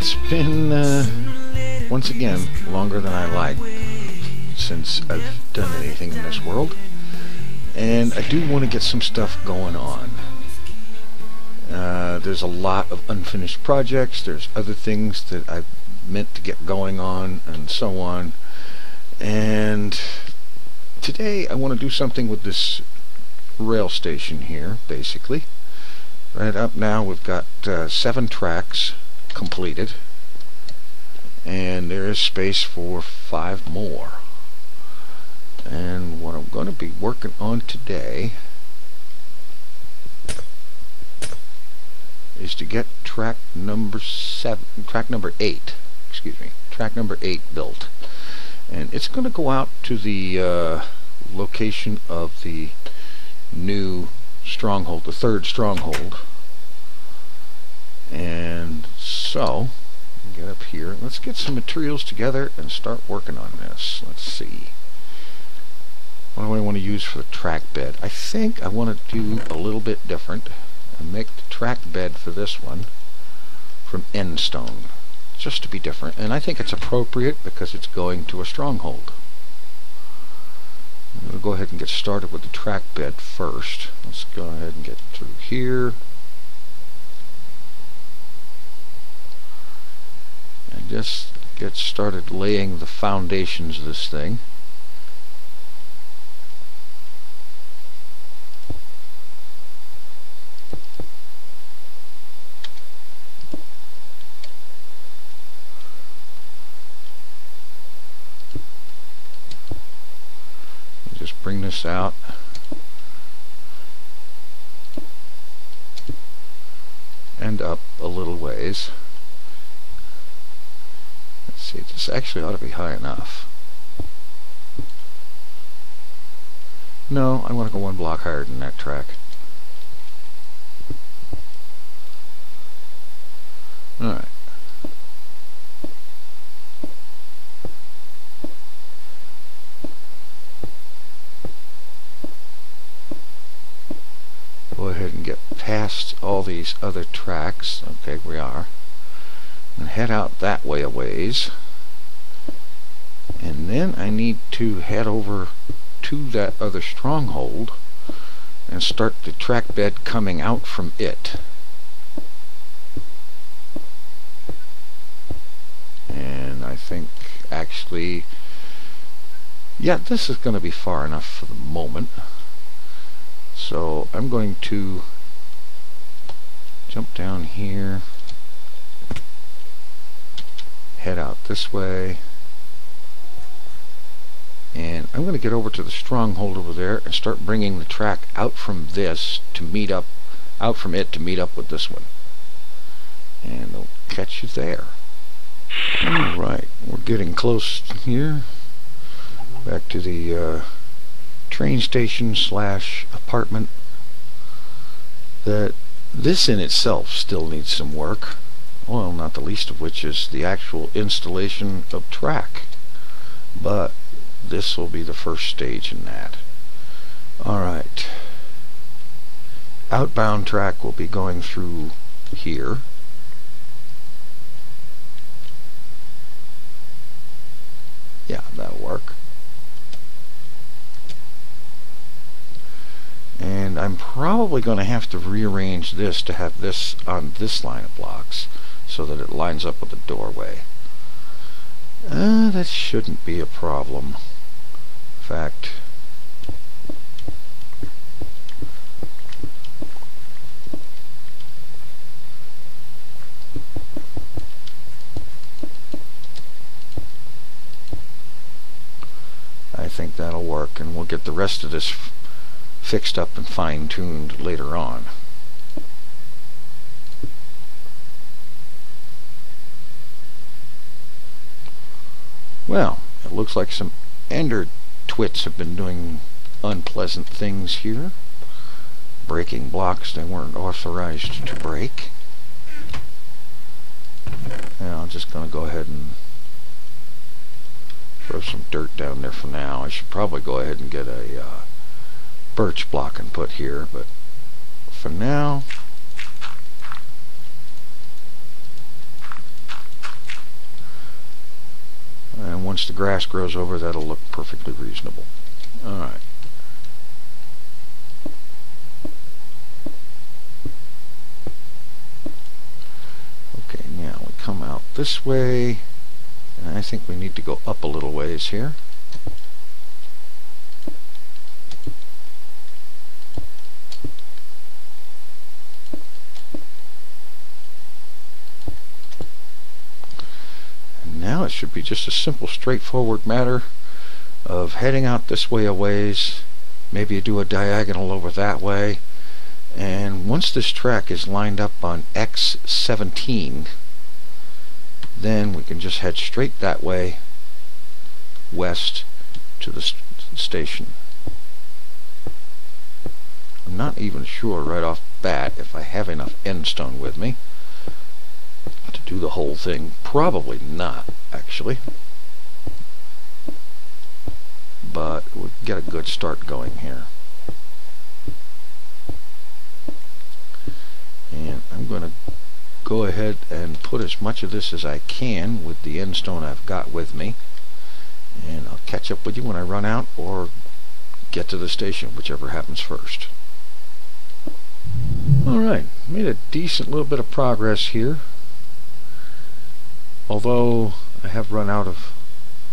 It's been, once again, longer than I like since I've done anything in this world. And I do want to get some stuff going on. There's a lot of unfinished projects. There's other things that I've meant to get going on, and so on. And today I want to do something with this rail station here, basically. Right up now we've got 7 tracks completed, and there is space for 5 more. And what I'm going to be working on today is to get track number 8 built, and it's going to go out to the location of the new Stronghold, the 3rd Stronghold. And so get up here, let's get some materials together and start working on this. Let's see, what do I want to use for the track bed? I think I want to do a little bit different and make the track bed for this one from end stone, just to be different. And I think it's appropriate because it's going to a stronghold. I'm going to go ahead and get started with the track bed first. Let's go ahead and get through here and just get started laying the foundations of this thing. Just bring this out and up a little ways. Let's see, this actually ought to be high enough. No, I want to go 1 block higher than that track. Alright. Go ahead and get past all these other tracks. Okay, we are. And head out that way a ways. And then I need to head over to that other stronghold and start the track bed coming out from it. And I think actually, yeah, this is going to be far enough for the moment. So I'm going to jump down here, head out this way, and I'm going to get over to the stronghold over there and start bringing the track out from this to meet up, out from it to meet up with this one. And I'll catch you there. Alright, we're getting close here. Back to the train station / apartment. That this in itself still needs some work. Well, not the least of which is the actual installation of track. But this will be the first stage in that. Alright. Outbound track will be going through here. Yeah, that'll work. And I'm probably going to have to rearrange this to have this on this line of blocks so that it lines up with the doorway. That shouldn't be a problem. In fact, I think that'll work, and we'll get the rest of this fixed up and fine-tuned later on. Well, it looks like some ender twits have been doing unpleasant things here, breaking blocks they weren't authorized to break. Now I'm just going to go ahead and throw some dirt down there for now. I should probably go ahead and get a birch block and put here, but for now once the grass grows over, that'll look perfectly reasonable. Alright. Okay, now we come out this way, and I think we need to go up a little ways here. Now it should be just a simple, straightforward matter of heading out this way a ways. Maybe you do a diagonal over that way. And once this track is lined up on X17, then we can just head straight that way west to the station. I'm not even sure right off the bat if I have enough endstone with me to do the whole thing. Probably not, actually. But we'll get a good start going here. And I'm going to go ahead and put as much of this as I can with the endstone I've got with me. And I'll catch up with you when I run out or get to the station, whichever happens first. Alright, made a decent little bit of progress here. Although I have run out of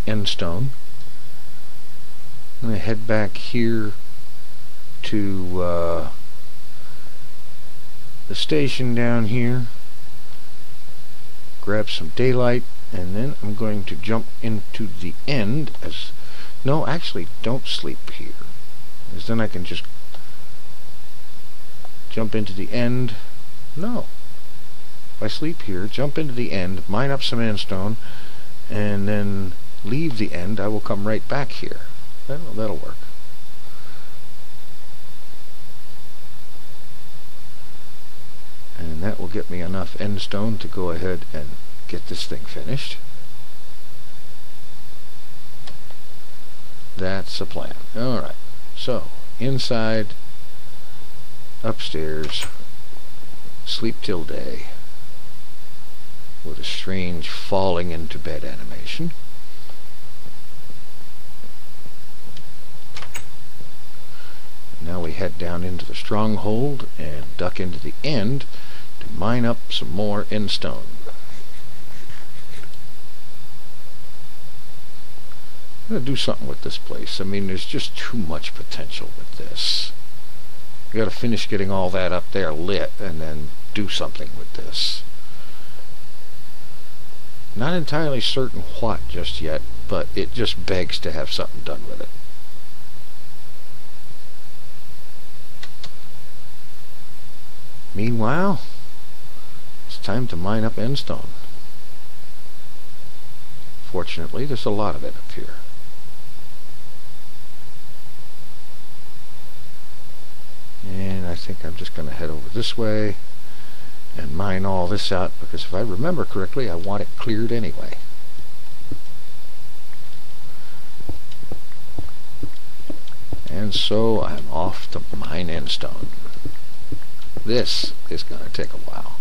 endstone. I'm going to head back here to the station down here, grab some daylight, and then I'm going to jump into the end as... No, actually, don't sleep here, because then I can just jump into the end. No. If I sleep here, jump into the end, mine up some endstone, and then leave the end, I will come right back here. That'll work. And that will get me enough endstone to go ahead and get this thing finished. That's the plan. Alright, so inside, upstairs, sleep till day, with a strange falling into bed animation. Now we head down into the Stronghold and duck into the end to mine up some more endstone. I'm going to do something with this place. I mean, there's just too much potential with this. You got to finish getting all that up there lit and then do something with this. Not entirely certain what just yet, but it just begs to have something done with it. Meanwhile, it's time to mine up endstone. Fortunately, there's a lot of it up here. And I think I'm just going to head over this way and mine all this out, because if I remember correctly, I want it cleared anyway. And so I'm off to mine endstone. This is going to take a while.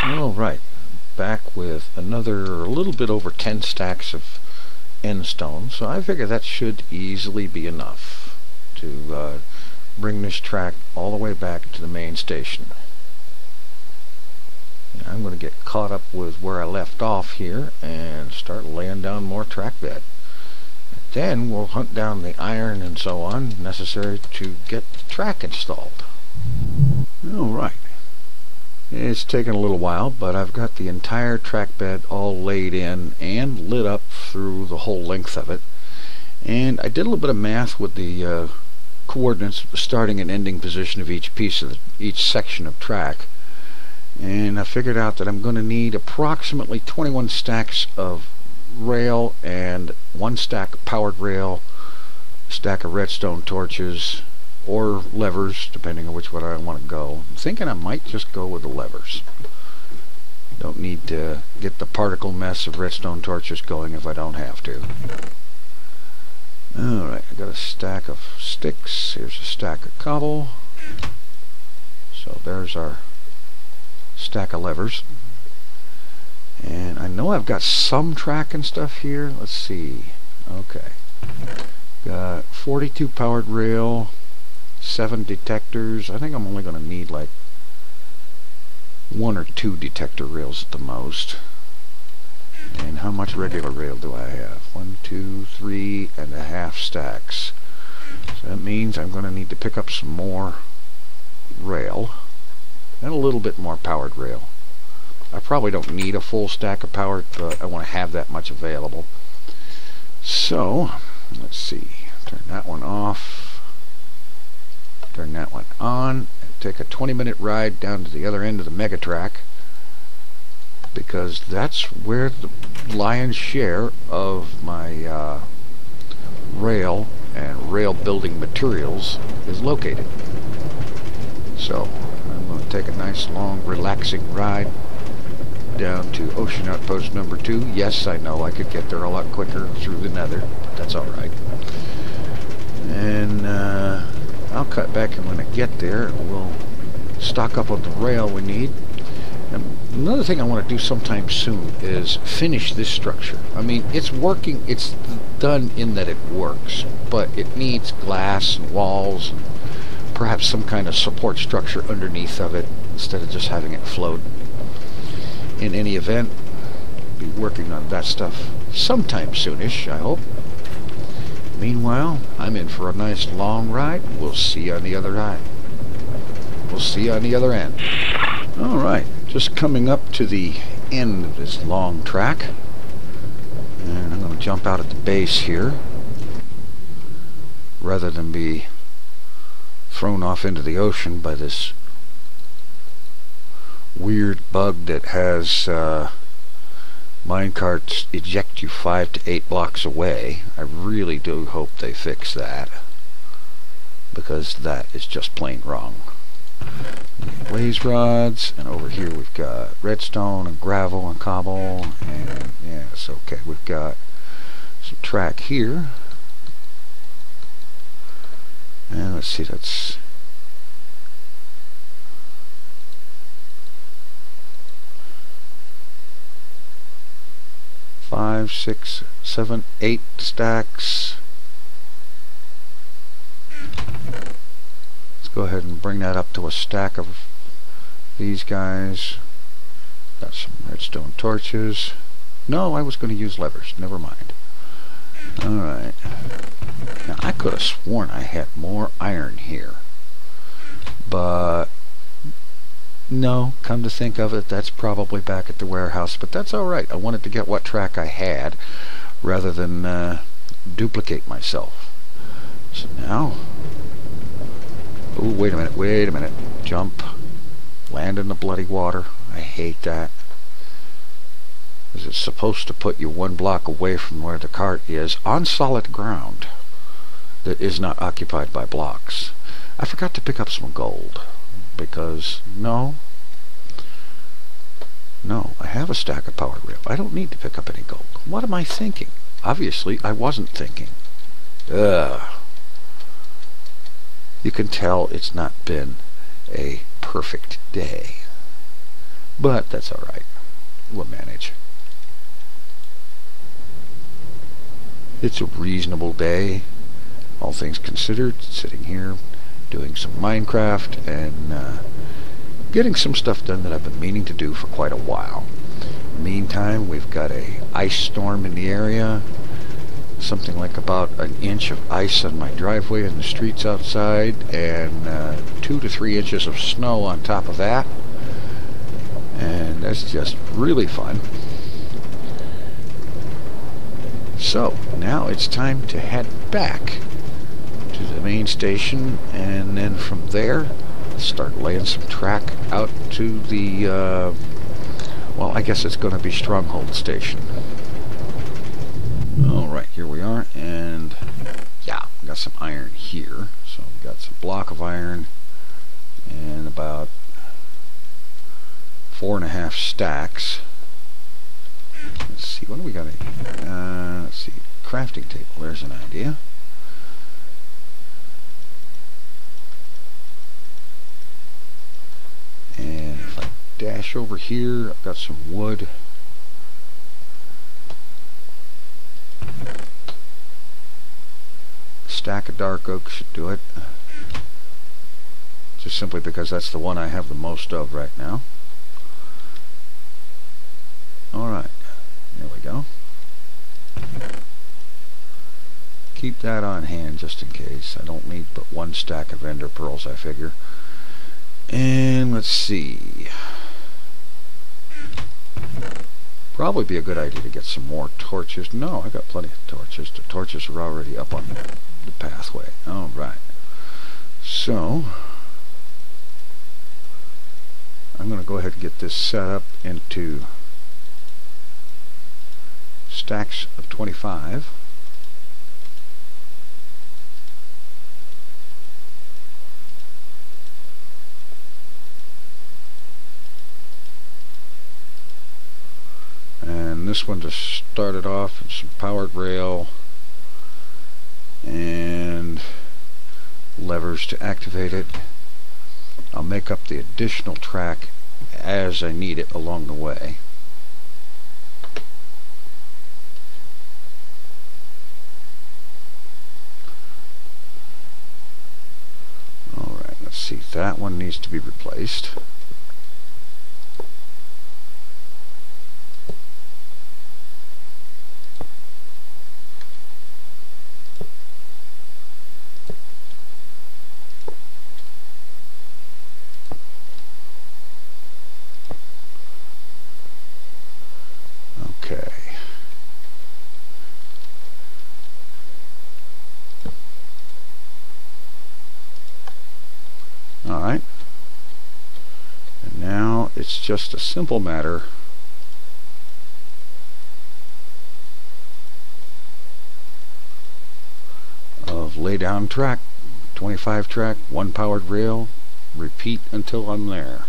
Alright, back with another little bit over 10 stacks of endstone, so I figure that should easily be enough to bring this track all the way back to the main station. Now I'm going to get caught up with where I left off here and start laying down more track bed. Then we'll hunt down the iron and so on necessary to get the track installed. Alright. It's taken a little while, but I've got the entire track bed all laid in and lit up through the whole length of it. And I did a little bit of math with the coordinates, the starting and ending position of each piece of each section of track. And I figured out that I'm going to need approximately 21 stacks of rail and 1 stack of powered rail, a stack of redstone torches, or levers, depending on which way I want to go. I'm thinking I might just go with the levers. Don't need to get the particle mess of redstone torches going if I don't have to. Alright, I got a stack of sticks. Here's a stack of cobble. So there's our stack of levers. And I know I've got some track and stuff here. Let's see. Okay. Got 42 powered rail, 7 detectors. I think I'm only going to need like 1 or 2 detector rails at the most. And how much regular rail do I have? 1, 2, 3.5 stacks. So that means I'm going to need to pick up some more rail and a little bit more powered rail. I probably don't need a full stack of powered, but I want to have that much available. So, let's see. Turn that one off. Turn that one on. And take a 20-minute ride down to the other end of the mega track, because that's where the lion's share of my rail and rail building materials is located. So, I'm going to take a nice long relaxing ride down to Ocean Outpost number 2. Yes, I know I could get there a lot quicker through the nether, but that's alright. And I'll cut back, and when I get there, we'll stock up on the rail we need. And another thing I want to do sometime soon is finish this structure. I mean, it's working, it's done in that it works, but it needs glass and walls and perhaps some kind of support structure underneath of it instead of just having it float. In any event, I'll be working on that stuff sometime soonish, I hope. Meanwhile, I'm in for a nice long ride. We'll see you on the other side. We'll see you on the other end. Alright, just coming up to the end of this long track. And I'm going to jump out at the base here, rather than be thrown off into the ocean by this weird bug that has minecarts eject you 5 to 8 blocks away. I really do hope they fix that, because that is just plain wrong. Blaze rods, and over here we've got redstone and gravel and cobble, and yeah, it's okay. We've got some track here, and let's see, that's 5, 6, 7, 8 stacks. Let's go ahead and bring that up to a stack of these guys. Got some redstone torches. No, I was going to use levers. Never mind. Alright. Now, I could have sworn I had more iron here, but no, come to think of it, that's probably back at the warehouse, but that's alright. I wanted to get what track I had rather than duplicate myself. So now, oh, wait a minute, jump, land in the bloody water. I hate that. Because it's supposed to put you 1 block away from where the cart is, on solid ground that is not occupied by blocks. I forgot to pick up some gold, because no, I have a stack of power rail. I don't need to pick up any gold. What am I thinking? Obviously, I wasn't thinking. Ugh. You can tell it's not been a perfect day, but that's alright. We'll manage. It's a reasonable day, all things considered, sitting here doing some Minecraft and getting some stuff done that I've been meaning to do for quite a while. Meantime, we've got a ice storm in the area, something like about 1 inch of ice on my driveway and the streets outside, and 2 to 3 inches of snow on top of that, and that's just really fun. So now it's time to head back to the main station, and then from there start laying some track out to the well, I guess it's going to be Stronghold station. Alright, here we are, and yeah, got some iron here. So we got some block of iron and about 4.5 stacks. Let's see, what do we got here? Let's see, crafting table, there's an idea. And if I dash over here, I've got some wood Stack of dark oak should do it. Just simply because that's the one I have the most of right now. Alright, there we go. Keep that on hand just in case. I don't need but one stack of ender pearls, I figure. And let's see. Probably be a good idea to get some more torches. No, I got plenty of torches. The torches are already up on the pathway. Alright. So, I'm going to go ahead and get this set up into stacks of 25. And this one just started off with some powered rail and levers to activate it. I'll make up the additional track as I need it along the way. Alright, let's see. That one needs to be replaced. Okay. Alright. And now it's just a simple matter of lay down track, 25 track, one powered rail, repeat until I'm there.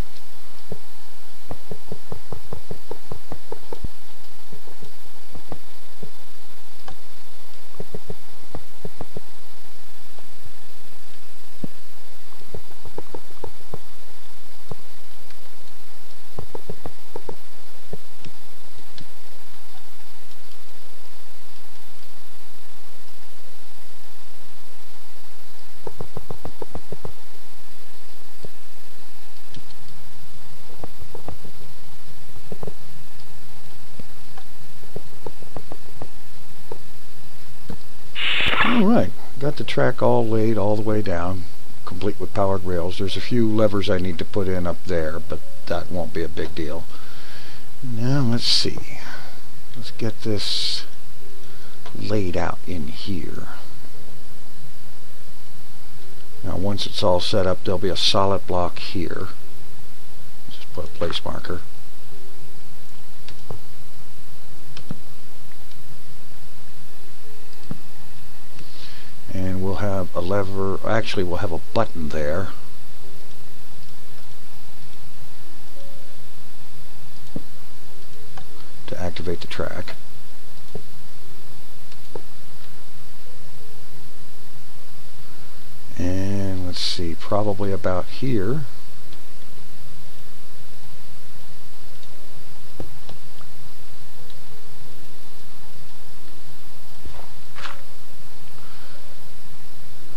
Alright, got the track all laid all the way down, complete with powered rails. There's a few levers I need to put in up there, but that won't be a big deal. Now let's see. Let's get this laid out in here. Now once it's all set up, there'll be a solid block here. Just put a place marker. And we'll have a lever, actually we'll have a button there to activate the track. And let's see, probably about here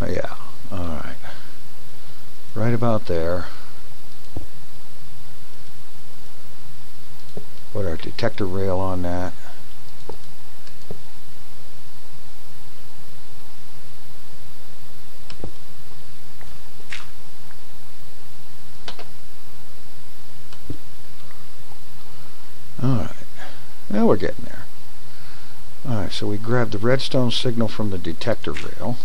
oh yeah, alright, right about there. Put our detector rail on that. Alright, now we're getting there. Alright, so we grab the redstone signal from the detector rail.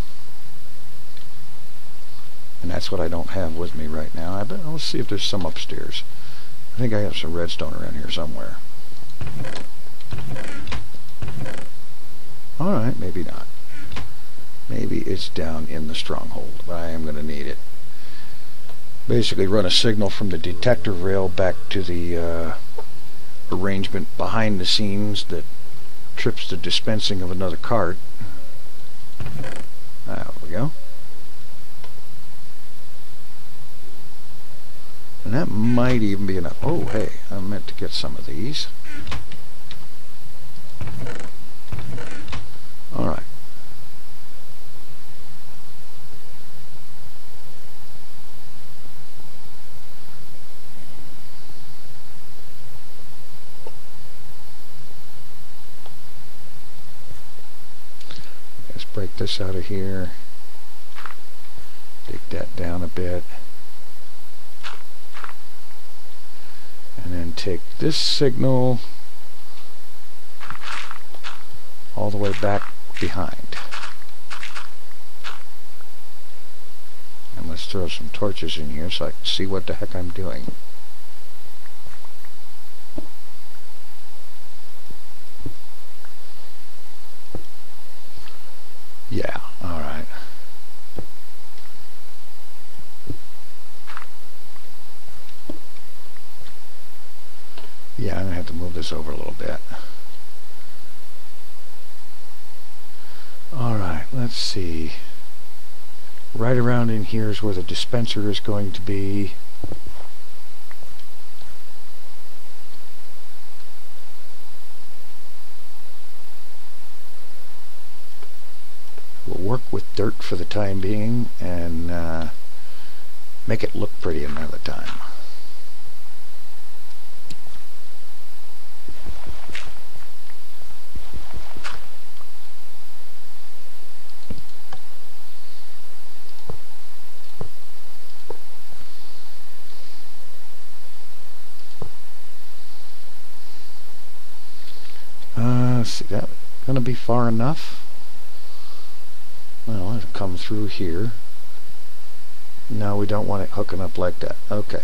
And that's what I don't have with me right now. Let's see if there's some upstairs. I think I have some redstone around here somewhere. Alright, maybe not. Maybe it's down in the stronghold, but I am going to need it. Basically run a signal from the detector rail back to the arrangement behind the scenes that trips the dispensing of another cart. There we go. And that might even be enough. Oh, hey, I meant to get some of these. break this out of here, dig that down a bit, and then take this signal all the way back behind. And let's throw some torches in here so I can see what the heck I'm doing. Yeah, alright. Yeah, I'm going to have to move this over a little bit. Alright, let's see. Right around in here is where the dispenser is going to be. We'll work with dirt for the time being and make it look pretty another time. Let's see, that gonna be far enough? Well, it'll come through here. No, we don't want it hooking up like that. Okay.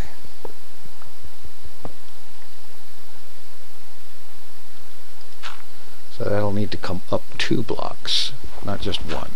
So that'll need to come up 2 blocks, not just 1.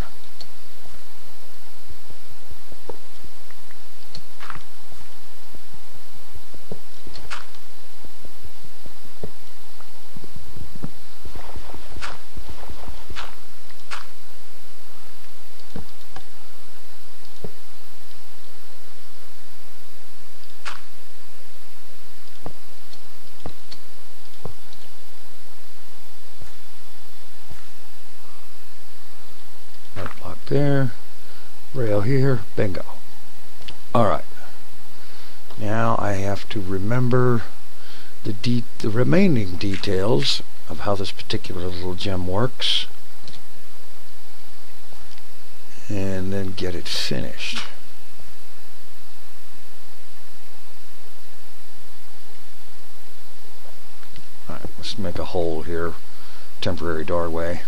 There, rail here, bingo. Alright, now I have to remember the remaining details of how this particular little gem works and then get it finished. Alright, let's make a hole here, temporary doorway.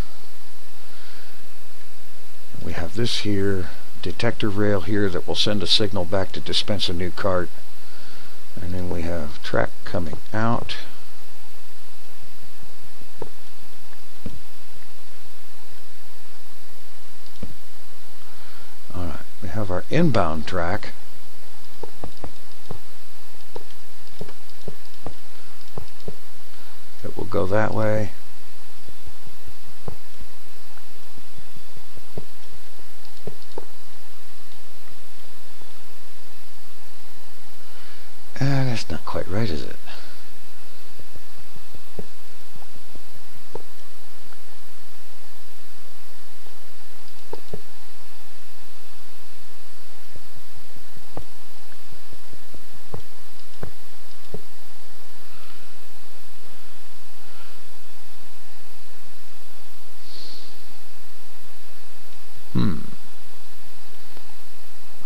We have this here, detector rail here that will send a signal back to dispense a new cart. And then we have track coming out. Alright, we have our inbound track. It will go that way. That's not quite right, is it?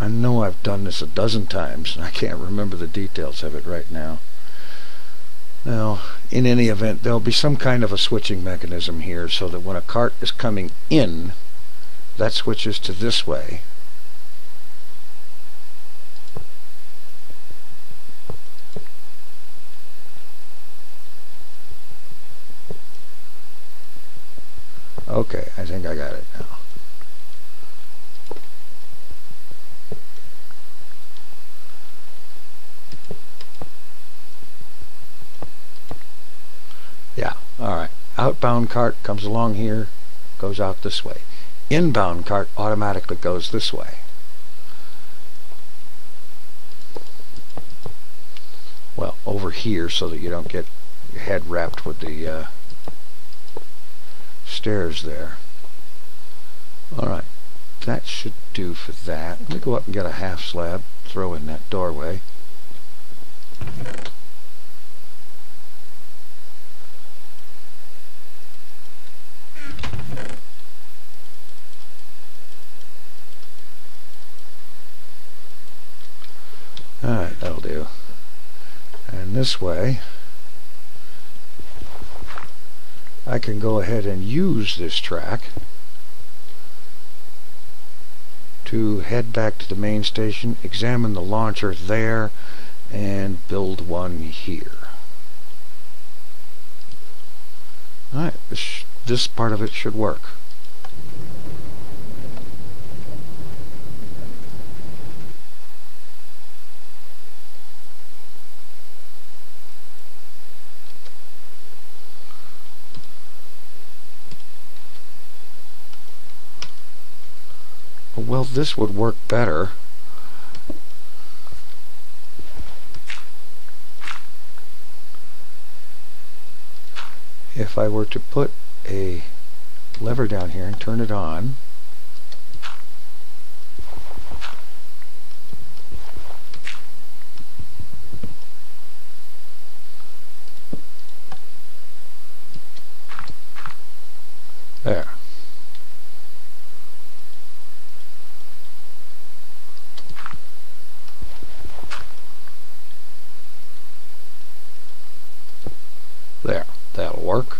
I know I've done this a dozen times and I can't remember the details of it right now. Now, in any event, there'll be some kind of a switching mechanism here so that when a cart is coming in, that switches to this way. Okay, I think I got it now. Yeah, alright. Outbound cart comes along here, goes out this way. Inbound cart automatically goes this way. Well, over here so that you don't get your head wrapped with the stairs there. Alright, that should do for that. Let me go up and get a half slab, throw in that doorway. this way, I can go ahead and use this track to head back to the main station, examine the launcher there, and build one here. Alright, this part of it should work. Well, this would work better if I were to put a lever down here and turn it on. There. There, that'll work.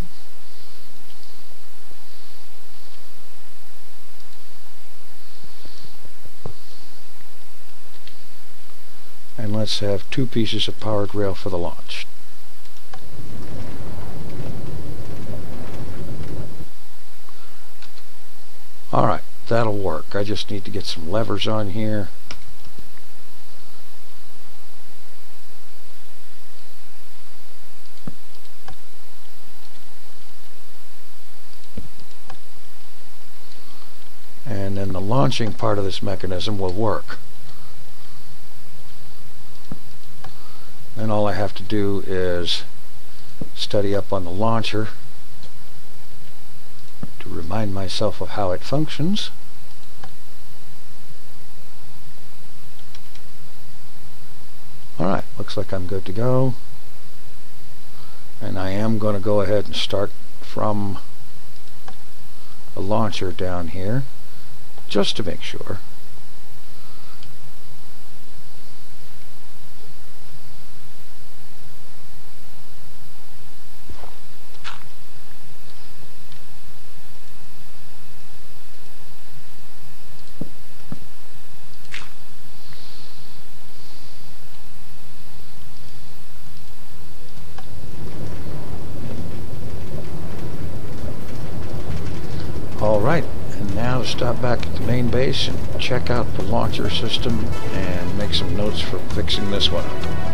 And let's have 2 pieces of powered rail for the launch. Alright, that'll work. I just need to get some levers on here. And then the launching part of this mechanism will work. Then all I have to do is study up on the launcher to remind myself of how it functions. Alright, looks like I'm good to go. And I am going to go ahead and start from the launcher down here, just to make sure. Alright, and now stop back at the main base and check out the launcher system and make some notes for fixing this one up.